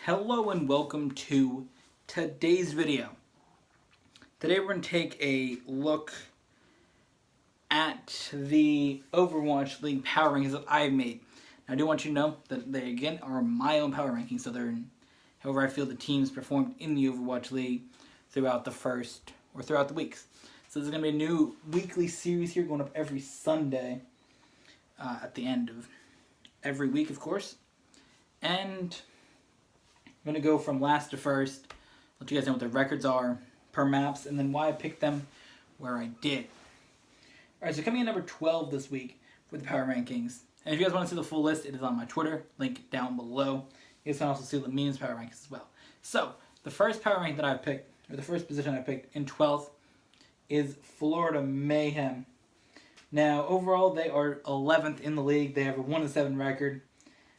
Hello and welcome to today's video. Today we're going to take a look at the Overwatch League power rankings that I've made. Now, I do want you to know that they again are my own power rankings, so they're however I feel the teams performed in the Overwatch League throughout the weeks. So this is going to be a new weekly series here going up every Sunday at the end of every week, of course. And I'm going to go from last to first, let you guys know what the records are per maps, and then why I picked them where I did. Alright, so coming in number 12 this week with the power rankings. And if you guys want to see the full list, it is on my Twitter, link down below. You guys can also see the memes power rankings as well. So, the first power rank that I picked, or the first position I picked in 12th, is Florida Mayhem. Now, overall, they are 11th in the league. They have a 1-7 record.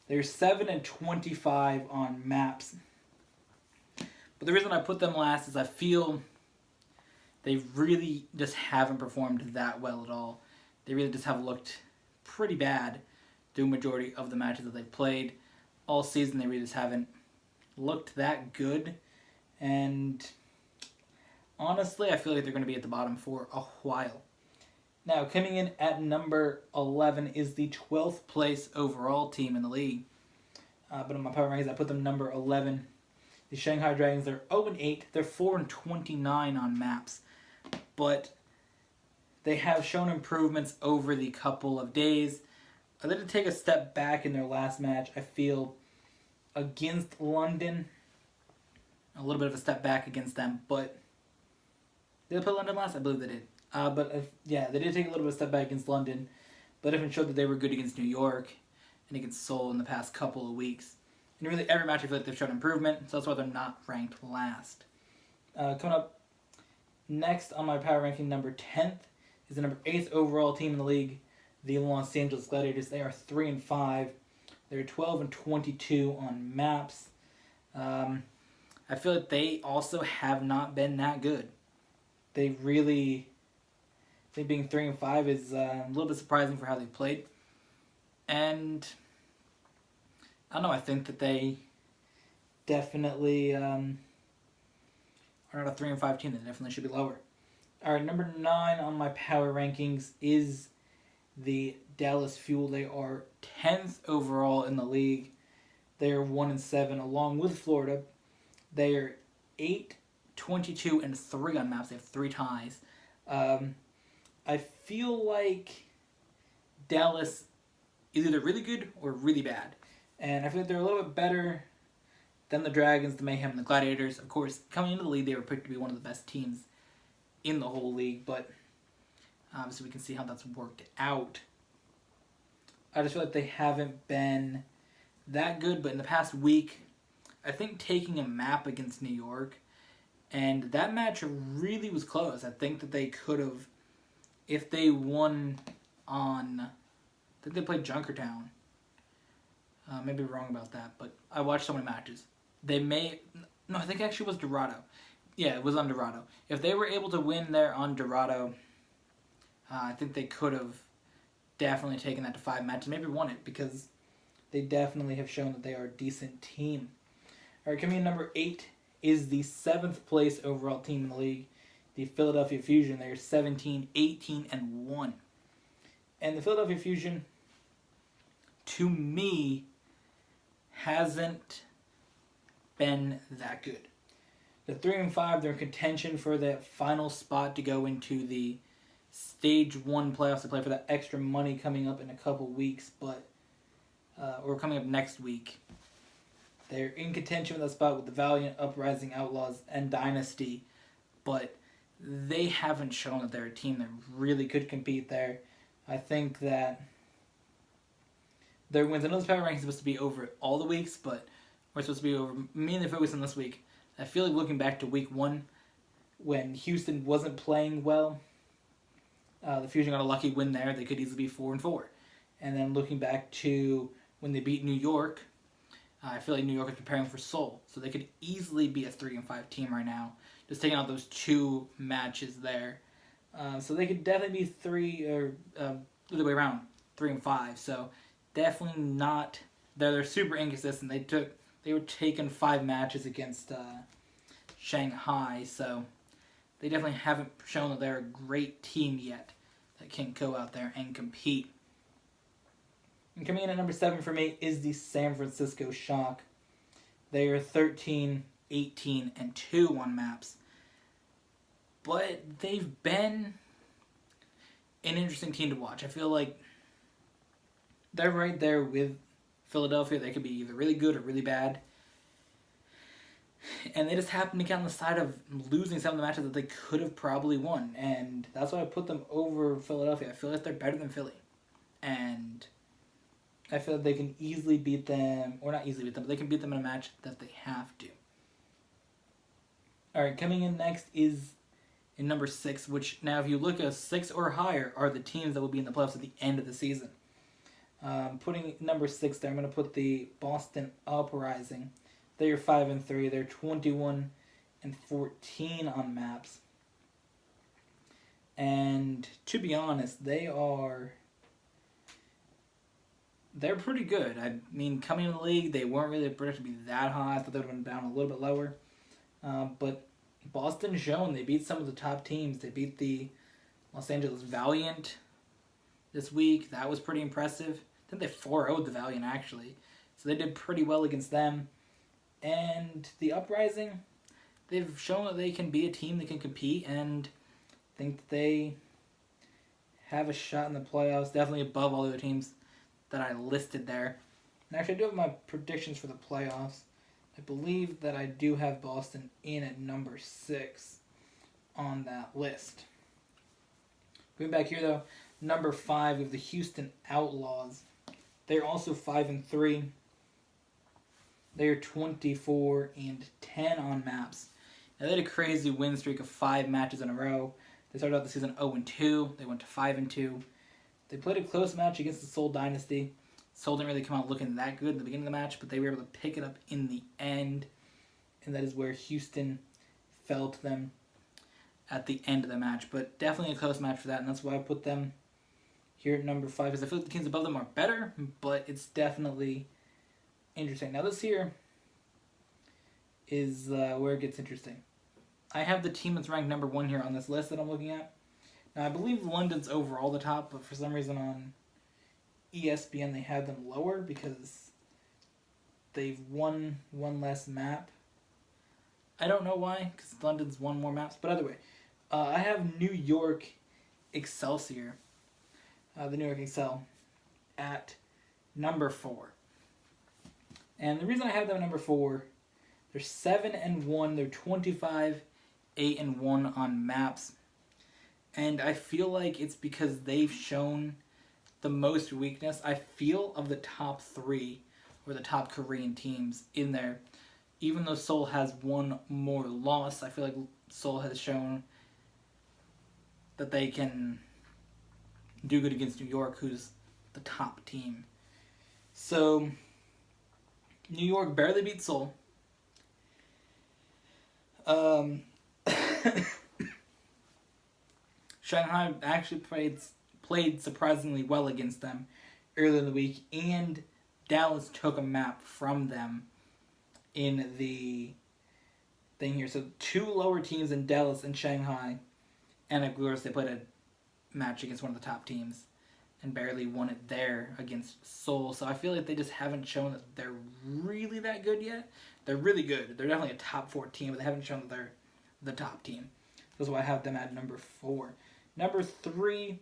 They're 7-25 on maps. But the reason I put them last is I feel they really just haven't performed that well at all. They really just have looked pretty bad through the majority of the matches that they've played. All season, they really just haven't looked that good. And honestly, I feel like they're going to be at the bottom for a while. Now, coming in at number 11 is the 12th place overall team in the league. But in my power rankings, I put them number 11. The Shanghai Dragons, they're 0-8. They're 4-29 on maps. But they have shown improvements over the couple of days. They did take a step back in their last match, I feel, against London. A little bit of a step back against them, but did they play London last? I believe they did. They did take a little bit of a step back against London, but it showed that they were good against New York and against Seoul in the past couple of weeks. And really every match I feel like they've shown improvement, so that's why they're not ranked last. Coming up next on my power ranking, number 10th, is the number 8th overall team in the league, the Los Angeles Gladiators. They are 3-5. They're 12-22 on maps. I feel like they also have not been that good. They really, I think being 3-5 is a little bit surprising for how they've played. And I don't know, I think that they definitely are not a 3-5 team. They definitely should be lower. Alright, number 9 on my power rankings is the Dallas Fuel. They are 10th overall in the league. They are 1-7 along with Florida. They are 8-22-3 on maps. They have 3 ties. I feel like Dallas is either really good or really bad. And I feel like they're a little bit better than the Dragons, the Mayhem, and the Gladiators. Of course, coming into the league, they were picked to be one of the best teams in the whole league. But so we can see how that's worked out. I just feel like they haven't been that good. But in the past week, I think taking a map against New York, and that match really was close. I think that they could have, if they won on, I think they played Junkertown. Maybe wrong about that, but I watched so many matches. I think actually it was Dorado. Yeah, it was on Dorado. If they were able to win there on Dorado, I think they could have definitely taken that to 5 matches, maybe won it, because they definitely have shown that they are a decent team. Alright, coming in number 8 is the 7th place overall team in the league, the Philadelphia Fusion. They are 17-18-1. And the Philadelphia Fusion, to me, hasn't been that good. They're 3-5. They're in contention for that final spot to go into the Stage 1 playoffs to play for that extra money coming up in a couple weeks, or coming up next week. They're in contention with that spot with the Valiant, Uprising, Outlaws, and Dynasty, but they haven't shown that they're a team that really could compete there. I think that their wins, I know this power ranking is supposed to be over all the weeks, but we're supposed to be over mainly focused on this week. I feel like looking back to week 1, when Houston wasn't playing well, the Fusion got a lucky win there. They could easily be 4-4. And then looking back to when they beat New York, I feel like New York is preparing for Seoul, so they could easily be a 3-5 team right now, just taking out those 2 matches there. So they could definitely be the other way around, 3-5. So definitely not. They're super inconsistent. They they were taking 5 matches against Shanghai, so they definitely haven't shown that they're a great team yet that can go out there and compete. And coming in at number 7 for me is the San Francisco Shock. They are 13, 18, and 2 on maps. But they've been an interesting team to watch. I feel like they're right there with Philadelphia. They could be either really good or really bad. And they just happen to get on the side of losing some of the matches that they could have probably won. And that's why I put them over Philadelphia. I feel like they're better than Philly. And I feel like they can easily beat them, or not easily beat them, but they can beat them in a match that they have to. Alright, coming in next is in number 6, which now if you look at 6 or higher are the teams that will be in the playoffs at the end of the season. Putting number 6 there, I'm going to put the Boston Uprising. They are 5-3. They're 21-14 on maps. And to be honest, they're pretty good. I mean, coming in the league, they weren't really predicted to be that high. I thought they would have been down a little bit lower. But Boston's shown they beat some of the top teams. They beat the Los Angeles Valiant this week. That was pretty impressive. I think they 4-0'd the Valiant, actually. So they did pretty well against them. And the Uprising, they've shown that they can be a team that can compete, and I think that they have a shot in the playoffs, definitely above all the other teams that I listed there. And actually, I do have my predictions for the playoffs. I believe that I do have Boston in at number 6 on that list. Going back here, though, number 5 of the Houston Outlaws. They're also 5-3. They're 24-10 on maps. Now, they had a crazy win streak of 5 matches in a row. They started out the season 0-2. They went to 5-2. They played a close match against the Seoul Dynasty. Seoul didn't really come out looking that good at the beginning of the match, but they were able to pick it up in the end. And that is where Houston fell to them at the end of the match. But definitely a close match for that, and that's why I put them here at number 5. Because I feel like the teams above them are better, but it's definitely interesting. Now this here is where it gets interesting. I have the team that's ranked number 1 here on this list that I'm looking at. Now I believe London's overall the top, but for some reason on ESPN they have them lower because they've won one less map. I don't know why, because London's won more maps. But either way, I have New York Excelsior, the New York Excel, at number 4. And the reason I have them at number 4, they're 7-1. They're 25-8-1 on maps. And I feel like it's because they've shown the most weakness, I feel, of the top 3 or the top Korean teams in there. Even though Seoul has one more loss, I feel like Seoul has shown that they can do good against New York, who's the top team. So, New York barely beat Seoul. Shanghai actually played surprisingly well against them earlier in the week, and Dallas took a map from them in the thing here. So 2 lower teams in Dallas and Shanghai, and of course they played a match against one of the top teams and barely won it there against Seoul. So I feel like they just haven't shown that they're really that good yet. They're really good. They're definitely a top 4 team, but they haven't shown that they're the top team. That's why I have them at number 4. Number 3,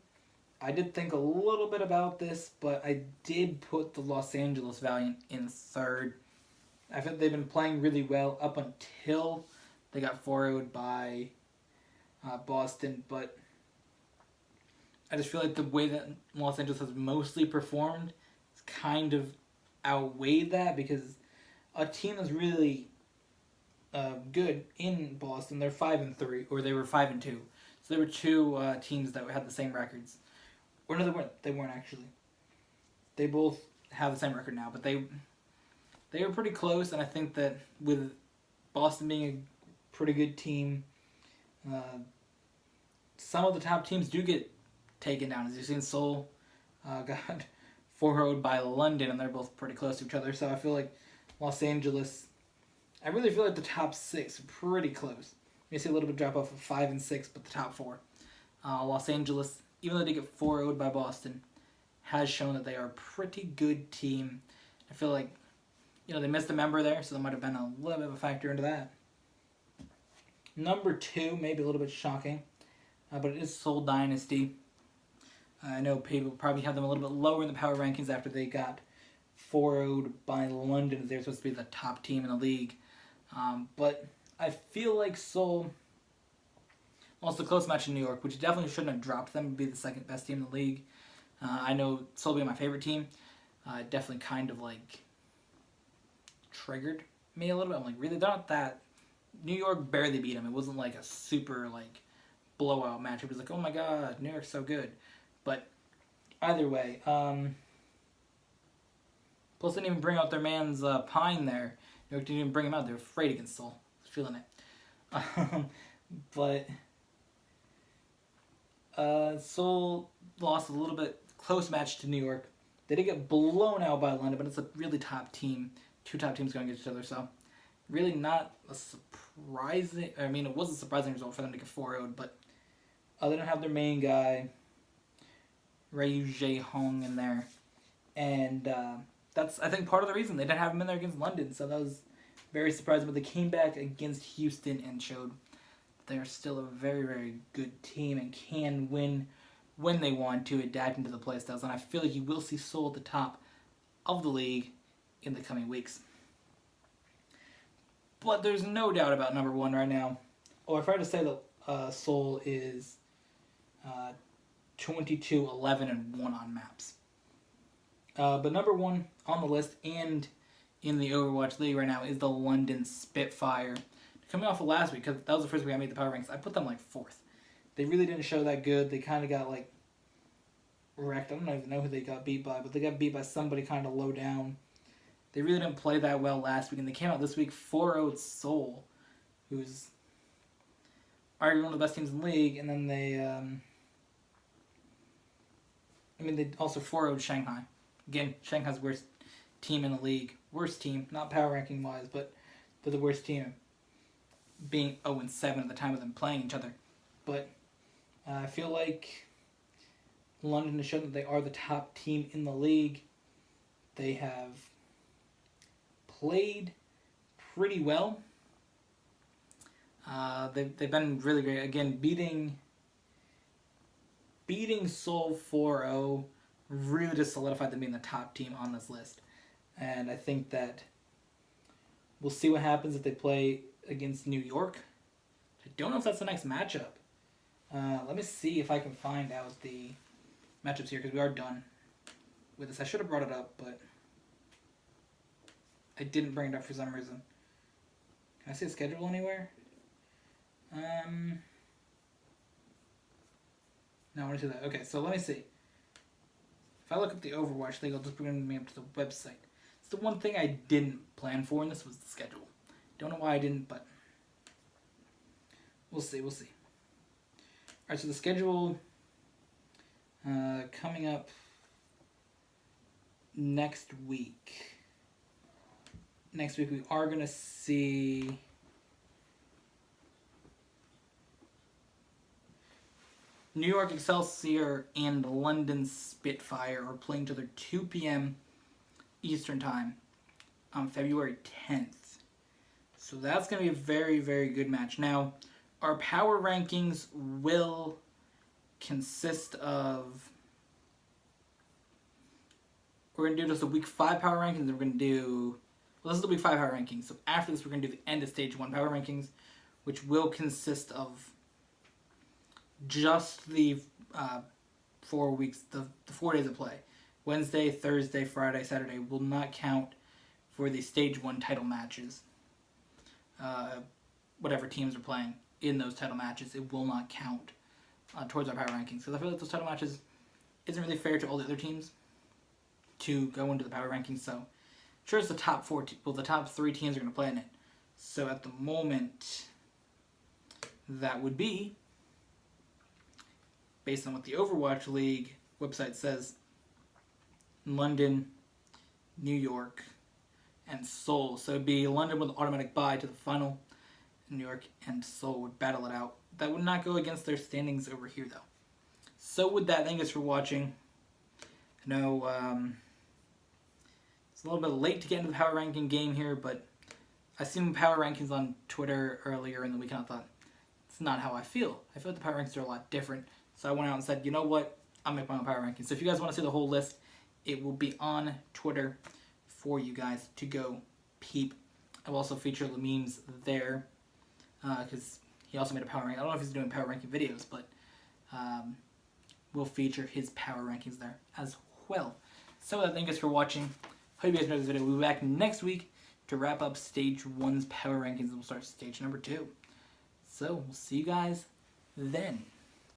I did think a little bit about this, but I did put the Los Angeles Valiant in 3rd. I think they've been playing really well up until they got 4-0'd by Boston, but I just feel like the way that Los Angeles has mostly performed has kind of outweighed that, because a team that's really good in Boston, they're 5-3, or they were 5-2. So there were 2 teams that had the same records. Or no, they weren't. They weren't actually. They both have the same record now, but they were pretty close, and I think that with Boston being a pretty good team, some of the top teams do get taken down. As you've seen, Seoul got 4-0'd by London, and they're both pretty close to each other. So I feel like Los Angeles. I really feel like the top 6 are pretty close. You see a little bit drop off of 5 and 6, but the top 4. Los Angeles, even though they get 4-0'd by Boston, has shown that they are a pretty good team. I feel like, they missed a member there, so that might have been a little bit of a factor into that. Number 2, maybe a little bit shocking, but it is Seoul Dynasty. I know people probably have them a little bit lower in the power rankings after they got 4-0'd by London, as they're supposed to be the top team in the league. But I feel like Seoul, also a close match in New York, which definitely shouldn't have dropped them to be the second best team in the league. I know Seoul being my favorite team, definitely kind of like triggered me a little bit. I'm like, really? They're not that. New York barely beat them. It wasn't like a super like blowout match. It was like, oh my god, New York's so good. But either way, plus they didn't even bring out their man's Pine there. New York didn't even bring him out. They were afraid against Seoul. I was feeling it. But Seoul lost a little bit close match to New York. They did get blown out by London, but it's a really top team. 2 top teams going against each other, so really not a surprising. I mean, it was a surprising result for them to get 4-0'd, but they didn't have their main guy, Ryu Jae-hong, in there, and that's, I think, part of the reason they didn't have him in there against London. So that was very surprising. But they came back against Houston and showed they're still a very, very good team and can win when they want to, adapt into the playstyles. And I feel like you will see Seoul at the top of the league in the coming weeks. But there's no doubt about number 1 right now. Or if I were to say that Seoul is 22-11-1 on maps. But number 1 on the list and in the Overwatch League right now is the London Spitfire. Coming off of last week, because that was the first week I made the power ranks, I put them like 4th. They really didn't show that good. They kind of got like wrecked. I don't even know who they got beat by, but they got beat by somebody kind of low down. They really didn't play that well last week, and they came out this week 4-0'd Seoul, who's arguably one of the best teams in the league, and then they also 4-0'd Shanghai. Again, Shanghai's worst team in the league. Worst team, not power ranking wise, but they're the worst team, being 0-7 at the time of them playing each other. But I feel like London has shown that they are the top team in the league. They have played pretty well. They've been really great. Again, beating Seoul 4-0 really just solidified them being the top team on this list. And I think that we'll see what happens if they play against New York. I don't know if that's the next matchup. Let me see if I can find out the matchups here, because we are done with this. I should have brought it up, but I didn't bring it up for some reason. Can I see a schedule anywhere? No, I want to do that. Okay, so let me see. If I look up the Overwatch League, it'll just bring me up to the website. It's the one thing I didn't plan for, and this was the schedule. Don't know why I didn't, but we'll see. Alright, so the schedule coming up next week. Next week we are going to see New York Excelsior and London Spitfire are playing each other 2 p.m. Eastern Time on February 10th. So that's going to be a very, very good match. Now, our power rankings will consist of... We're going to do just a Week 5 power rankings, and we're going to do... Well, this is the Week 5 power rankings. So after this, we're going to do the end of Stage 1 power rankings, which will consist of just the 4 weeks, the 4 days of play. Wednesday, Thursday, Friday, Saturday will not count for the Stage 1 title matches. Whatever teams are playing in those title matches, it will not count towards our power rankings. Because I feel like those title matches isn't really fair to all the other teams to go into the power rankings. So, sure, it's the top 4, the top 3 teams are going to play in it. So at the moment, that would be, based on what the Overwatch League website says, London, New York, and Seoul. So it'd be London with an automatic bye to the final. New York and Seoul would battle it out. That would not go against their standings over here, though. So with that, thank you guys for watching. I know it's a little bit late to get into the power ranking game here, but I seen power rankings on Twitter earlier in the week, and I thought, it's not how I feel. I feel like the power rankings are a lot different. So I went out and said, you know what? I'll make my own power rankings. So if you guys want to see the whole list, it will be on Twitter for you guys to go peep. I'll also feature the memes there because he also made a power ranking. I don't know if he's doing power ranking videos, but we'll feature his power rankings there as well. So thank you guys for watching. Hope you guys enjoyed this video. We'll be back next week to wrap up Stage 1's power rankings, and we'll start Stage number 2. So we'll see you guys then.